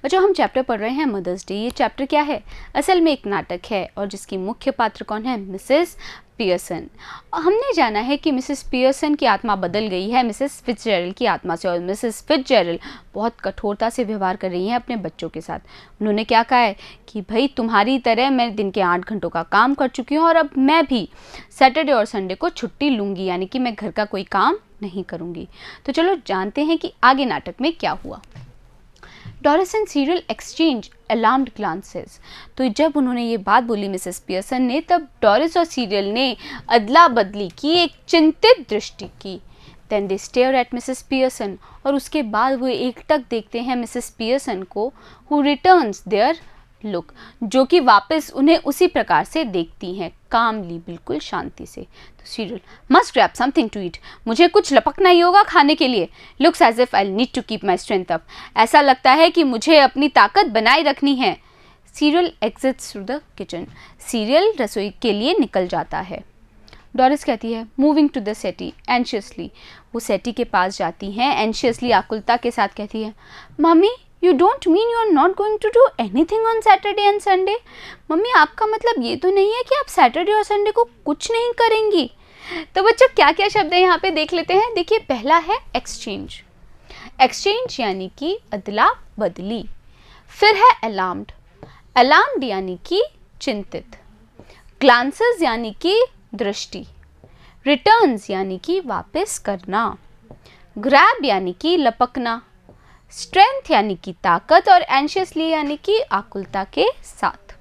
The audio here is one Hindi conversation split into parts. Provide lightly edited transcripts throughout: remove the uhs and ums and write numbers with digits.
जो हम चैप्टर पढ़ रहे हैं मदर्स डे, ये चैप्टर क्या है? असल में एक नाटक है और जिसकी मुख्य पात्र कौन है? Mrs Pearson. हमने जाना है कि मिसेस पियर्सन की आत्मा बदल गई है मिसेस फिट्जजेरल्ड की आत्मा से, और मिसेस फिट्जजेरल्ड बहुत कठोरता से व्यवहार कर रही हैं अपने बच्चों के साथ। उन्होंने क्या कहा है कि भाई तुम्हारी तरह मैं दिन के 8 घंटों का काम कर चुकी हूँ और अब मैं भी सैटरडे और संडे को छुट्टी लूँगी, यानी कि मैं घर का कोई काम नहीं करूँगी। तो चलो जानते हैं कि आगे नाटक में क्या हुआ। Doris and serial exchange alarmed glances. तो जब उन्होंने ये बात बोली मिसेस पियर्सन ने, तब डोरिस और सीरियल ने अदला बदली की, एक चिंतित दृष्टि की। Then they stare at Mrs Pearson, और उसके बाद वो एकटक देखते हैं मिसेस पियर्सन को, हु रिटर्न्स देयर लुक, जो कि वापस उन्हें उसी प्रकार से देखती हैं, कामली, बिल्कुल शांति से। तो serial must grab something to eat, मुझे कुछ लपकना ही होगा खाने के लिए। Looks as if I need to keep my strength up, ऐसा लगता है कि मुझे अपनी ताकत बनाए रखनी है। Serial exits through the kitchen, serial रसोई के लिए निकल जाता है। डोरिस कहती है मूविंग टू द सेटी एंशियसली, वो सेटी के पास जाती हैं एंशियसली, आकुलता के साथ कहती है mummy You don't mean you are not going to do anything on Saturday and Sunday? Mummy आपका मतलब ये तो नहीं है कि आप सैटरडे और संडे को कुछ नहीं करेंगी? तो बच्चों क्या क्या शब्द है यहाँ पे देख लेते हैं। देखिए पहला है एक्सचेंज। एक्सचेंज यानी कि अदला बदली। फिर है अलार्म्ड। अलार्म्ड यानी कि चिंतित। ग्लांसेस यानी कि दृष्टि। रिटर्न्स यानी कि वापस करना। ग्रैब यानी कि लपकना। स्ट्रेंथ यानी कि ताकत, और एंशियसली यानी कि आकुलता के साथ।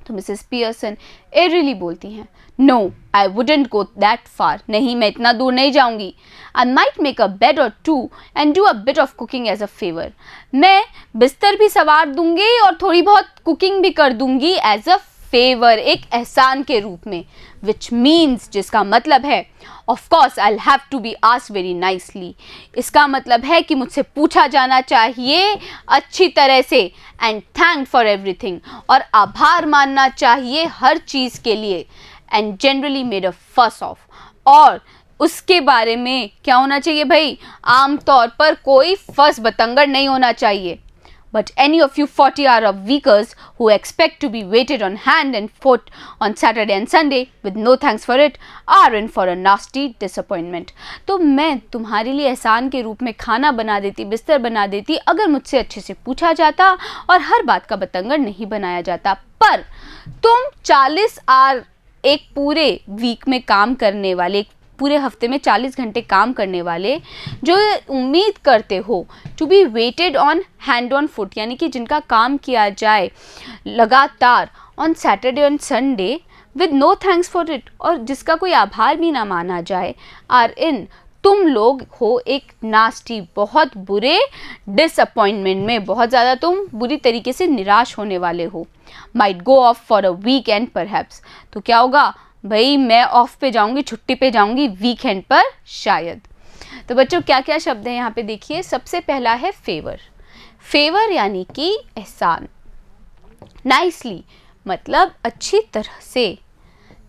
तो मिसेस पियर्सन एरिली बोलती हैं no I wouldn't go that far, नहीं मैं इतना दूर नहीं जाऊंगी। I might make a bed or two and do a bit of cooking as a favour, मैं बिस्तर भी सवार दूंगी और थोड़ी बहुत कुकिंग भी कर दूंगी एज अ फेवर, एक एहसान के रूप में। विच मीन्स, जिसका मतलब है of course I have to be asked very nicely, इसका मतलब है कि मुझसे पूछा जाना चाहिए अच्छी तरह से, एंड थैंक फॉर एवरीथिंग, और आभार मानना चाहिए हर चीज़ के लिए, एंड जनरली मेड अ फस ऑफ, और उसके बारे में क्या होना चाहिए भाई, आमतौर पर कोई फस बतंगड़ नहीं होना चाहिए। But any of you 40-hour weakers who expect to be waited on hand and foot on Saturday and Sunday with no thanks for it are in for a nasty disappointment. तो मैं तुम्हारे लिए एहसान के रूप में खाना बना देती, बिस्तर बना देती, अगर मुझसे अच्छे से पूछा जाता और हर बात का बतंगड़ नहीं बनाया जाता। पर तुम 40 आवर एक पूरे वीक में काम करने वाले, एक पूरे हफ्ते में 40 घंटे काम करने वाले, जो उम्मीद करते हो to be waited on hand on foot, यानी कि जिनका काम किया जाए लगातार on Saturday and Sunday with no thanks for it, और जिसका कोई आभार भी ना माना जाए, आर इन, तुम लोग हो एक नास्टी, बहुत बुरे डिसअपॉइंटमेंट में, बहुत ज़्यादा तुम बुरी तरीके से निराश होने वाले हो। Might go of for a weekend perhaps, तो क्या होगा भाई, मैं ऑफ पे जाऊंगी, छुट्टी पे जाऊंगी वीकेंड पर शायद। तो बच्चों क्या क्या शब्द हैं यहाँ पे देखिए। सबसे पहला है फेवर। फेवर यानी कि एहसान। नाइसली मतलब अच्छी तरह से।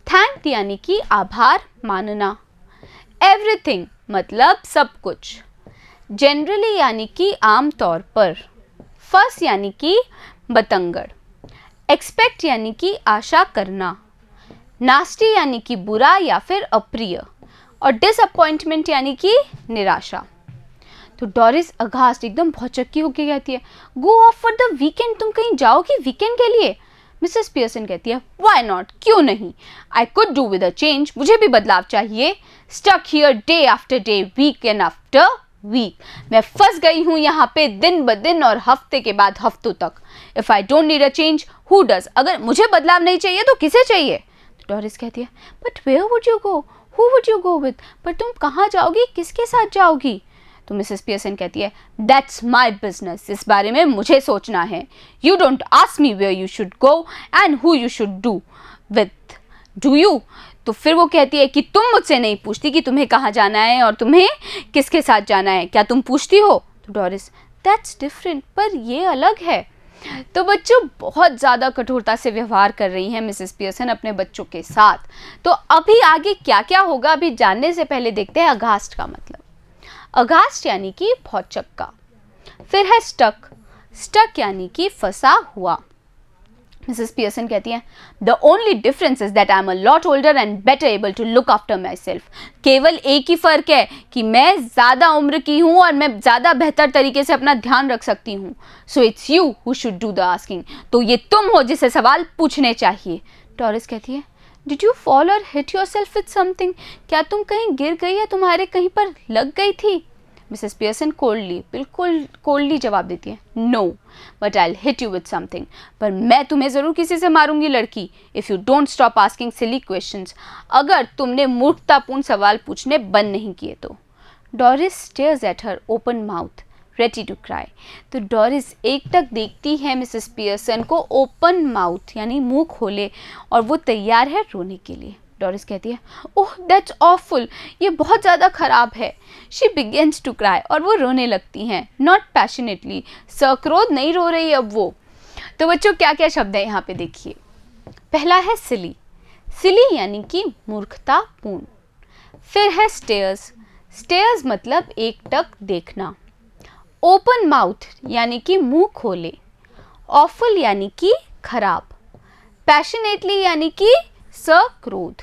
थैंक यानी कि आभार मानना। एवरीथिंग मतलब सब कुछ। जनरली यानी कि आम तौर पर। फर्स्ट यानी कि बतंगड़। एक्सपेक्ट यानी कि आशा करना। नास्टी यानी कि बुरा या फिर अप्रिय, और डिसअपॉइंटमेंट यानी कि निराशा। तो डोरिस अघास्ट एकदम भौचक्की होकर कहती है गो ऑफ फॉर द वीकेंड, तुम कहीं जाओगी वीकेंड के लिए? मिसेस पियर्सन कहती है व्हाई नॉट, क्यों नहीं, I could do with a change, मुझे भी बदलाव चाहिए। Stuck here day after day, week end after week, मैं फंस गई हूँ यहाँ पे दिन ब दिन और हफ्ते के बाद हफ्तों तक। If I don't need a change who does, अगर मुझे बदलाव नहीं चाहिए तो किसे चाहिए? डोरिस कहती है but where would you go, who would you go with, पर तुम कहाँ जाओगी, किसके साथ जाओगी? तो मिसेस पियर्सन कहती है दैट्स माई बिजनेस, इस बारे में मुझे सोचना है। You don't ask me where you should go and who you should do with, do you? तो फिर वो कहती है कि तुम मुझसे नहीं पूछती कि तुम्हें कहाँ जाना है और तुम्हें किसके साथ जाना है, क्या तुम पूछती हो? तो डोरिस दैट्स डिफरेंट, पर ये अलग है। तो बच्चों बहुत ज़्यादा कठोरता से व्यवहार कर रही हैं मिसेस पियर्सन अपने बच्चों के साथ। तो अभी आगे क्या क्या होगा अभी जानने से पहले देखते हैं अघास्ट का मतलब। अघास्ट यानी कि भौचक्का। फिर है स्टक। स्टक यानी कि फंसा हुआ। मिसेस पियर्सन कहती हैं, the only difference is that I am a lot older and better able to look after myself. केवल एक ही फर्क है कि मैं ज़्यादा उम्र की हूँ और मैं ज़्यादा बेहतर तरीके से अपना ध्यान रख सकती हूँ। So it's you who should do the asking. तो ये तुम हो जिसे सवाल पूछने चाहिए। डोरिस कहती है, डिड यू फॉल और hit your self with something? क्या तुम कहीं गिर गई या तुम्हारे कहीं पर लग गई थी? मिसेस पियर्सन बिल्कुल कोल्डली जवाब देती है, no but I hit you with something. पर मैं तुम्हें ज़रूर किसी से मारूंगी लड़की, if you don't stop asking silly questions. अगर तुमने मूर्खतापूर्ण सवाल पूछने बंद नहीं किए तो। Doris stares at her open mouth ready to cry. तो डोरिस एकटक देखती है मिसेस पियर्सन को ओपन माउथ यानी मुंह खोले, और वो तैयार है रोने के लिए। डोरिस कहती है, ओह दैट्स ऑफुल, ये बहुत ज़्यादा ख़राब है। शी बिगेन्स टू क्राई, और वो रोने लगती हैं, नॉट पैशनेटली, सक्रोध नहीं रो रही अब वो। तो बच्चों क्या क्या शब्द है यहाँ पे देखिए। पहला है सिली, सिली यानी कि मूर्खतापूर्ण। फिर है स्टेयर्स, स्टेयर्स मतलब एकटक देखना। ओपन माउथ यानी कि मुंह खोले। ऑफुल यानी कि खराब। पैशनेटली यानी कि सक्रोध।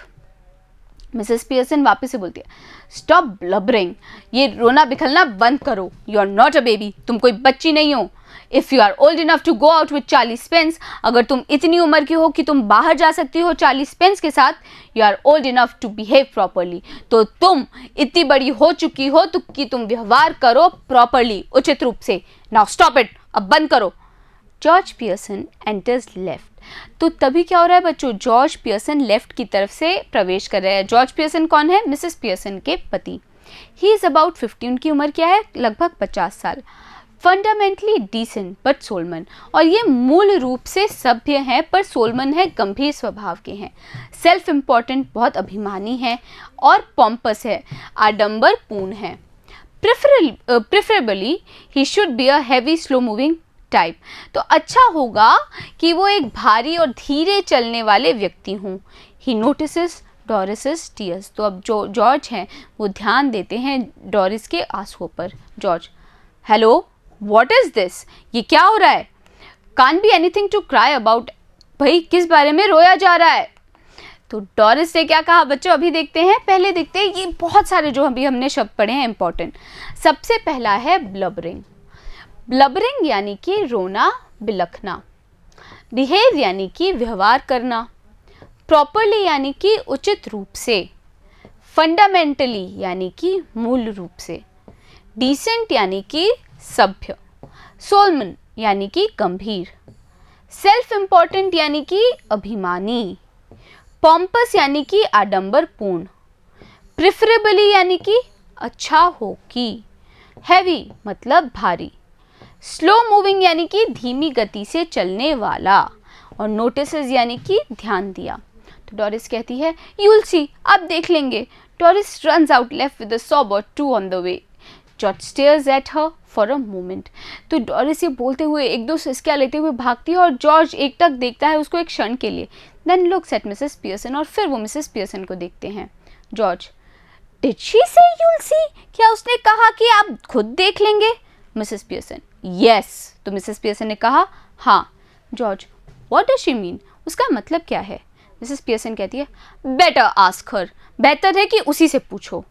मिसेस पियर्सन वापस से बोलती है, स्टॉप ब्लबरिंग, ये रोना बिखलना बंद करो। You are not a baby, तुम कोई बच्ची नहीं हो। If you are old enough to go out with 40 pence, अगर तुम इतनी उम्र की हो कि तुम बाहर जा सकती हो 40 पेंस के साथ, you are old enough to behave properly, तो तुम इतनी बड़ी हो चुकी हो तो कि तुम व्यवहार करो प्रॉपरली, उचित रूप से। नाउ स्टॉप इट, अब बंद करो। George Pearson enters left. तो तभी क्या हो रहा है बच्चों, जॉर्ज पियर्सन लेफ्ट की तरफ से प्रवेश कर रहे हैं। जॉर्ज पियर्सन कौन है? मिसेस पियर्सन के पति। ही इज़ अबाउट 50, उनकी उम्र क्या है? लगभग 50 साल। फंडामेंटली डिसेंट बट सोलमन, और ये मूल रूप से सभ्य हैं पर सोलमन है, गंभीर स्वभाव के हैं। सेल्फ इम्पॉर्टेंट, बहुत अभिमानी है, और पॉम्पस है, आडंबरपूर्ण है। Preferably he should be a heavy slow moving type, तो अच्छा होगा कि वो एक भारी और धीरे चलने वाले व्यक्ति हों। ही नोटिसेस डोरिस टीयर्स, तो अब जो जॉर्ज हैं वो ध्यान देते हैं डोरिस के आंसुओं पर। George, hello, what is this? ये क्या हो रहा है? Can't be anything to cry about, भाई किस बारे में रोया जा रहा है? तो डोरिस ने क्या कहा बच्चों, अभी देखते हैं। पहले देखते हैं, ये बहुत सारे जो अभी हमने शब्द पढ़े हैं इंपॉर्टेंट। सबसे पहला है ब्लबरिंग। ब्लबरिंग यानी कि रोना बिलखना। बिहेव यानी कि व्यवहार करना। प्रॉपरली यानी कि उचित रूप से। फंडामेंटली यानी कि मूल रूप से। डिसेंट यानी कि सभ्य। सोलमन यानी कि गंभीर। सेल्फ इम्पॉर्टेंट यानी कि अभिमानी। पॉम्पस यानी कि आडंबरपूर्ण। प्रेफरेबली यानी कि अच्छा हो कि। हैवी मतलब भारी। स्लो मूविंग यानी कि धीमी गति से चलने वाला, और नोटिसेस यानी कि ध्यान दिया। तो डोरिस कहती है, यू विल सी, आप देख लेंगे। Doris runs out left with a sob or two on the way. George stares at her for a moment. तो डोरिस ये बोलते हुए एक दो सिसकियां लेते हुए भागती है, और जॉर्ज एकटक देखता है उसको एक क्षण के लिए। Then looks at Mrs Pearson, और फिर वो मिसेस पियर्सन को देखते हैं। George, did she say you will see? क्या उसने कहा कि आप खुद देख लेंगे? Mrs Pearson, yes. तो मिसेस पियर्सन ने कहा, हाँ। George, what does she mean? उसका मतलब क्या है? मिसेस पियर्सन कहती है, बेटर आस्क हर, बेहतर है कि उसी से पूछो।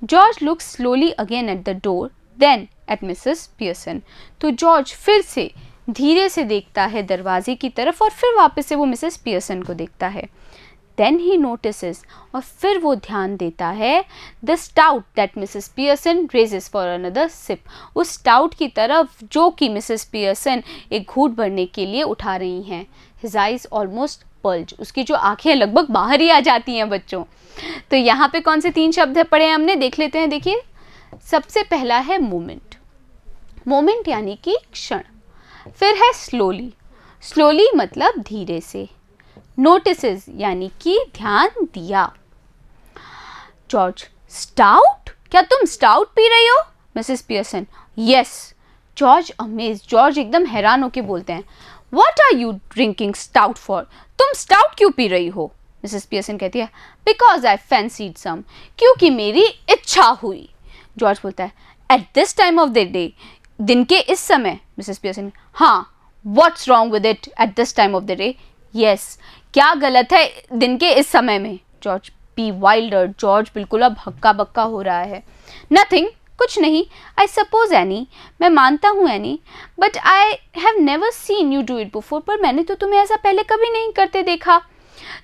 George looks slowly again at the door, then at Mrs Pearson. तो जॉर्ज फिर से धीरे से देखता है दरवाजे की तरफ, और फिर वापस से वो मिसेस पियर्सन को देखता है। देन ही नोटिसेस, और फिर वो ध्यान देता है, the stout that Mrs Pearson raises for another sip, उस स्टाउट की तरफ जो कि मिसेस पियर्सन एक घूंट भरने के लिए उठा रही हैं। हिज आइज ऑलमोस्ट बल्ज, उसकी जो आंखें लगभग बाहर ही आ जाती हैं बच्चों। तो यहाँ पे कौन से 3 शब्द है पढ़े हैं हमने, देख लेते हैं। देखिए, सबसे पहला है मोमेंट। मोमेंट यानी कि क्षण। फिर है स्लोली, स्लोली मतलब धीरे से। नोटिसेस यानी कि ध्यान दिया। जॉर्ज, स्टाउट, क्या तुम स्टाउट पी रही हो? Mrs Pearson, yes. George amaze, George एकदम हैरान होके बोलते हैं, what are you drinking stout for? तुम स्टाउट क्यों पी रही हो? मिसेस पियर्सन कहती है, बिकॉज आई फैंसीड सम, क्योंकि मेरी इच्छा हुई। जॉर्ज बोलता है, at this time of the day, दिन के इस समय? मिसेस पियर्सन, हाँ, what's wrong with it at this time of the day? Yes, क्या गलत है दिन के इस समय में? जॉर्ज बी वाइल्डर, जॉर्ज बिल्कुल अब हक्का बक्का हो रहा है। नथिंग, कुछ नहीं। आई सपोज एनी, मैं मानता हूँ any, but I have never seen you do it before, पर मैंने तो तुम्हें ऐसा पहले कभी नहीं करते देखा।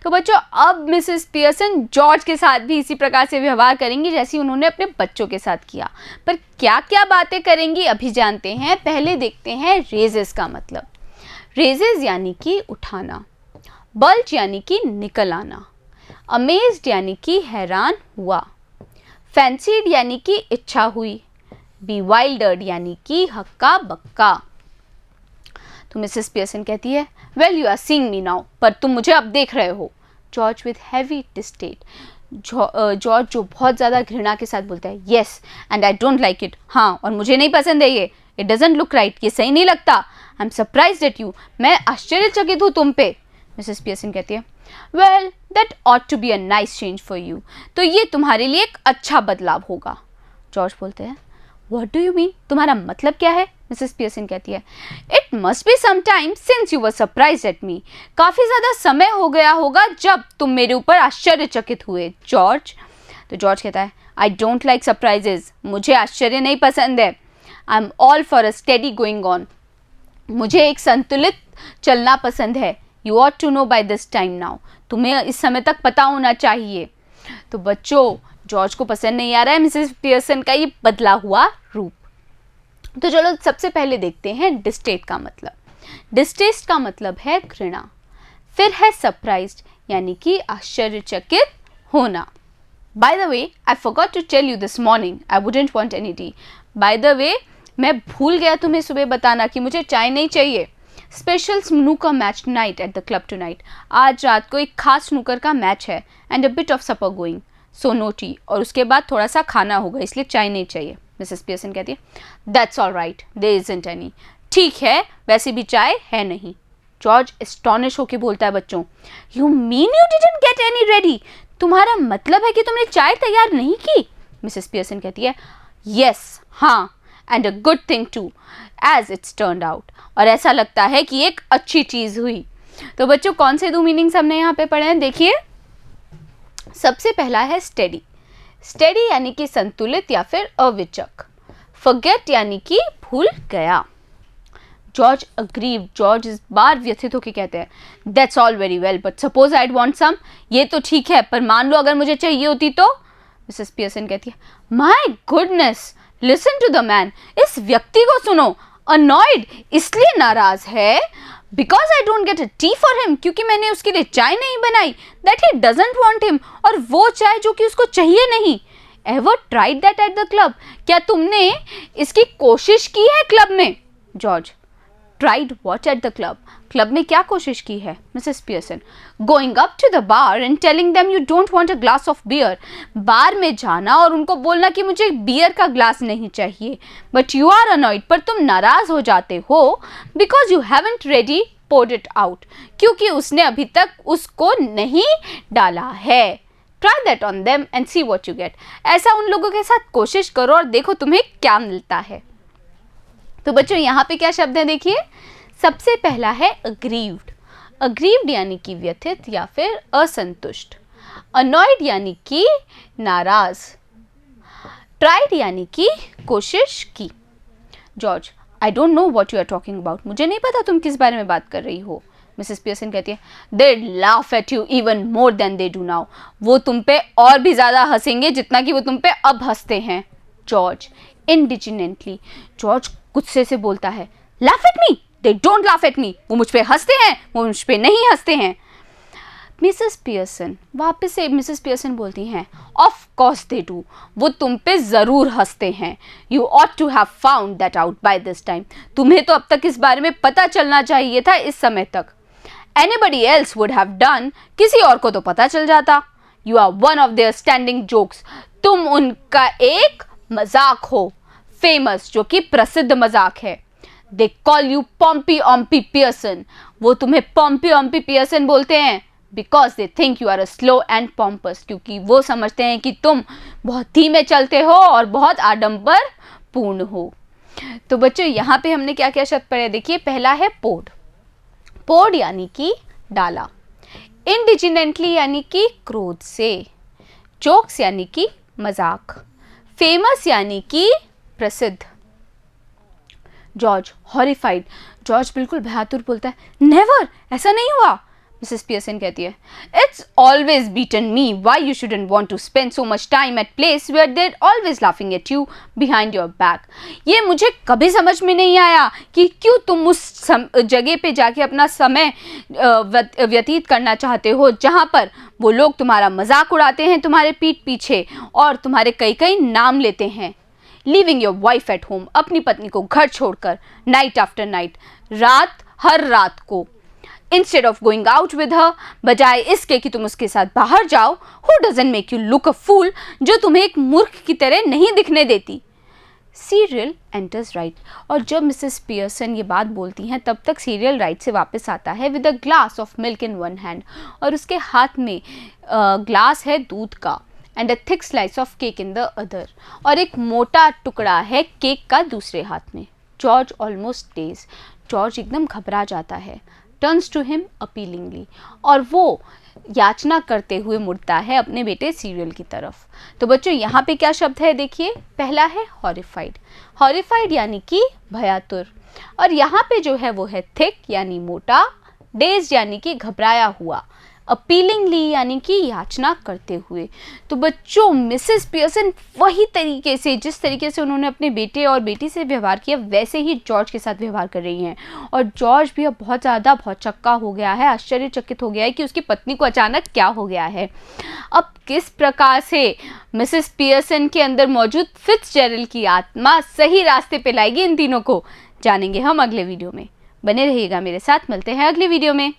तो बच्चों, अब मिसेस पियर्सन जॉर्ज के साथ भी इसी प्रकार से व्यवहार करेंगी जैसे उन्होंने अपने बच्चों के साथ किया। पर क्या क्या बातें करेंगी अभी जानते हैं। पहले देखते हैं रेजेस का मतलब। रेजेस यानी कि उठाना, बल्ज यानी कि निकल आना, अमेज्ड यानी कि हैरान हुआ, फैंसीड यानी कि इच्छा हुई, बीवाइल्डर्ड यानी कि हक्का बक्का। तो मिसेस पियर्सन कहती है, well you are seeing me now, पर तुम मुझे अब देख रहे हो। George with heavy distaste, George जो बहुत ज़्यादा घृणा के साथ बोलता है, yes and I don't like it, हाँ और मुझे नहीं पसंद है ये, इट डजंट लुक राइट, ये सही नहीं लगता, I am surprised at you, मैं आश्चर्यचकित हूँ तुम पे। मिसेस पियर्सन कहती है, well that ought to be a nice change for you, तो ये तुम्हारे लिए एक अच्छा बदलाव होगा। जॉर्ज बोलते हैं, व्हाट डू यू मीन, तुम्हारा मतलब क्या है? मिसेस पियर्सन कहती है, it must be some time since you were surprised at me, काफ़ी ज़्यादा समय हो गया होगा जब तुम मेरे ऊपर आश्चर्यचकित हुए जॉर्ज। तो जॉर्ज कहता है, आई डोंट लाइक सरप्राइजेज, मुझे आश्चर्य नहीं पसंद है, I am all for a steady going on, मुझे एक संतुलित चलना पसंद है। You ought to know by this time now, तुम्हें इस समय तक पता होना चाहिए। तो बच्चों, जॉर्ज को पसंद नहीं आ रहा है मिसेस पियर्सन का ये बदला हुआ रूप। तो चलो सबसे पहले देखते हैं डिस्टेस्ट का मतलब। डिस्टेस्ट का मतलब है घृणा, फिर है सरप्राइज्ड यानी कि आश्चर्यचकित होना। By the way I forgot to tell you this morning I wouldn't want any tea, by the way मैं भूल गया तुम्हें सुबह बताना कि मुझे चाय नहीं चाहिए। Special snooker match night at the club tonight, आज रात को एक खास स्नूकर का मैच है, and a bit of supper going, so no tea, और उसके बाद थोड़ा सा खाना होगा इसलिए चाय नहीं चाहिए। मिसेस पियर्सन कहती है, that's all right, there isn't any, ठीक है वैसे भी चाय है नहीं। जॉर्ज एस्टॉनिश होकर बोलता है, बच्चों, you mean you didn't get any ready, तुम्हारा मतलब है कि तुमने चाय तैयार नहीं की? मिसेस पियर्सन कहती है, यस, हाँ, and a good thing too as it's turned out, और ऐसा लगता है कि एक अच्छी चीज़ हुई। तो बच्चों, कौन से दो मीनिंग्स हमने यहाँ पे पढ़े हैं देखिए। सबसे पहला है स्टेडी, स्टेडी यानी कि संतुलित या फिर अविचक, फॉरगेट यानी कि भूल गया। जॉर्ज अग्रीव, जॉर्ज इस बार व्यथित होकर कहते हैं, that's all very well but suppose I want some, ये तो ठीक है पर मान लो अगर मुझे चाहिए होती तो? मिसेस पियर्सन कहती है, my goodness, listen to the man, इस व्यक्ति को सुनो, अनॉयड इसलिए नाराज है because I don't get a tea for him, क्योंकि मैंने उसके लिए चाय नहीं बनाई, that he doesn't want him, और वो चाय जो कि उसको चाहिए नहीं। Ever tried that at the club, क्या तुमने इसकी कोशिश की है क्लब में? George, tried what at the club, club में क्या कोशिश की है? Mrs Pearson, going up to the bar and telling them you don't want a glass of beer, bar में जाना और उनको बोलना कि मुझे बियर का ग्लास नहीं चाहिए। बट यू आर अनॉयड, पर तुम नाराज हो जाते हो, because you haven't ready poured it out, क्योंकि उसने अभी तक उसको नहीं डाला है। Try that on them and see what you get, ऐसा उन लोगों के साथ कोशिश करो और देखो तुम्हें क्या मिलता है। तो बच्चों, यहाँ पे क्या शब्द है देखिए। सबसे पहला है अग्रीव्ड, अग्रीव्ड यानी कि व्यथित या फिर असंतुष्ट, अनॉयड यानी कि नाराज, ट्राइड यानी कि कोशिश की। George, I don't know what you are talking about, मुझे नहीं पता तुम किस बारे में बात कर रही हो। मिसेस पियर्सन कहती है, they laugh at you even more than they do now, वो तुम पे और भी ज़्यादा हंसेंगे जितना कि वो तुम पे अब हंसते हैं। जॉर्ज, इंडिजिनेंटली, जॉर्ज गुस्से से बोलता है, laugh at me, they don't laugh at me, वो मुझ पे हंसते हैं, वो मुझ पे नहीं हंसते हैं। मिसेस पियर्सन, वापस से मिसेस पियर्सन बोलती हैं, ऑफ कोर्स दे डू, वो तुम पे ज़रूर हंसते हैं। You ought to have found that out by this time, तुम्हें तो अब तक इस बारे में पता चलना चाहिए था इस समय तक। Anybody else would have done, किसी और को तो पता चल जाता। You are one of their standing jokes, तुम उनका एक मजाक हो, फेमस जो कि प्रसिद्ध मजाक है। They call you Pompy Ompy Pearson, वो तुम्हें पॉम्पी ऑम्पी पियर्सन बोलते हैं, because they think you are a slow and pompous, क्योंकि वो समझते हैं कि तुम बहुत धीमे चलते हो और बहुत आडंबर पूर्ण हो। तो बच्चों यहाँ पे हमने क्या क्या शब्द पढ़े, देखिए पहला है पोड, पोड यानी कि डाला, इंडिजिनेंटली यानी कि क्रोध से, जोक्स यानी कि मजाक, फेमस यानी कि प्रसिद्ध। जॉर्ज हॉरिफाइड, जॉर्ज बिल्कुल बहादुर बोलता है, नेवर, ऐसा नहीं हुआ। मिसेस पियर्सन कहती है, it's always beaten me, why you shouldn't want to spend so much time at place where they're always laughing at you behind your back. ये मुझे कभी समझ में नहीं आया कि क्यों तुम उस जगह पे जाके अपना समय व्यतीत करना चाहते हो जहाँ पर वो लोग तुम्हारा मजाक उड़ाते हैं तुम्हारे पीठ पीछे और तुम्हारे कई कई नाम लेते हैं। Leaving your wife at home, अपनी पत्नी को घर छोड़कर, नाइट आफ्टर नाइट, रात हर रात को, instead of going out with her, बजाय इसके कि तुम उसके साथ बाहर जाओ, who doesn't make you look a fool, जो तुम्हें एक मूर्ख की तरह नहीं दिखने देती। सीरियल एंटर्स राइट, और जब मिसेस पियर्सन ये बात बोलती हैं तब तक सीरियल राइट से वापस आता है with a glass of milk in one hand, और उसके हाथ में ग्लास है दूध का, and a thick slice of cake in the other, और एक मोटा टुकड़ा है केक का दूसरे हाथ में। जॉर्ज ऑलमोस्ट डेज, जॉर्ज एकदम घबरा जाता है, टर्न्स टू हिम अपीलिंगली, और वो याचना करते हुए मुड़ता है अपने बेटे सीरियल की तरफ। तो बच्चों यहाँ पे क्या शब्द है, देखिए पहला है हॉरिफाइड, हॉरिफाइड यानी कि भयातुर, और यहाँ पे जो है वो है थिक यानी मोटा, डेज यानी कि घबराया हुआ, अपीलिंगली यानी कि याचना करते हुए। तो बच्चों मिसेस पियर्सन वही तरीके से, जिस तरीके से उन्होंने अपने बेटे और बेटी से व्यवहार किया, वैसे ही जॉर्ज के साथ व्यवहार कर रही हैं, और जॉर्ज भी अब बहुत ज़्यादा भौचक्का हो गया है, आश्चर्यचकित हो गया है कि उसकी पत्नी को अचानक क्या हो गया है। अब किस प्रकार से मिसेस पियर्सन के अंदर मौजूद फिट्जजेरल्ड की आत्मा सही रास्ते पे लाएगी इन तीनों को, जानेंगे हम अगले वीडियो में। बने रहिएगा मेरे साथ, मिलते हैं अगले वीडियो में।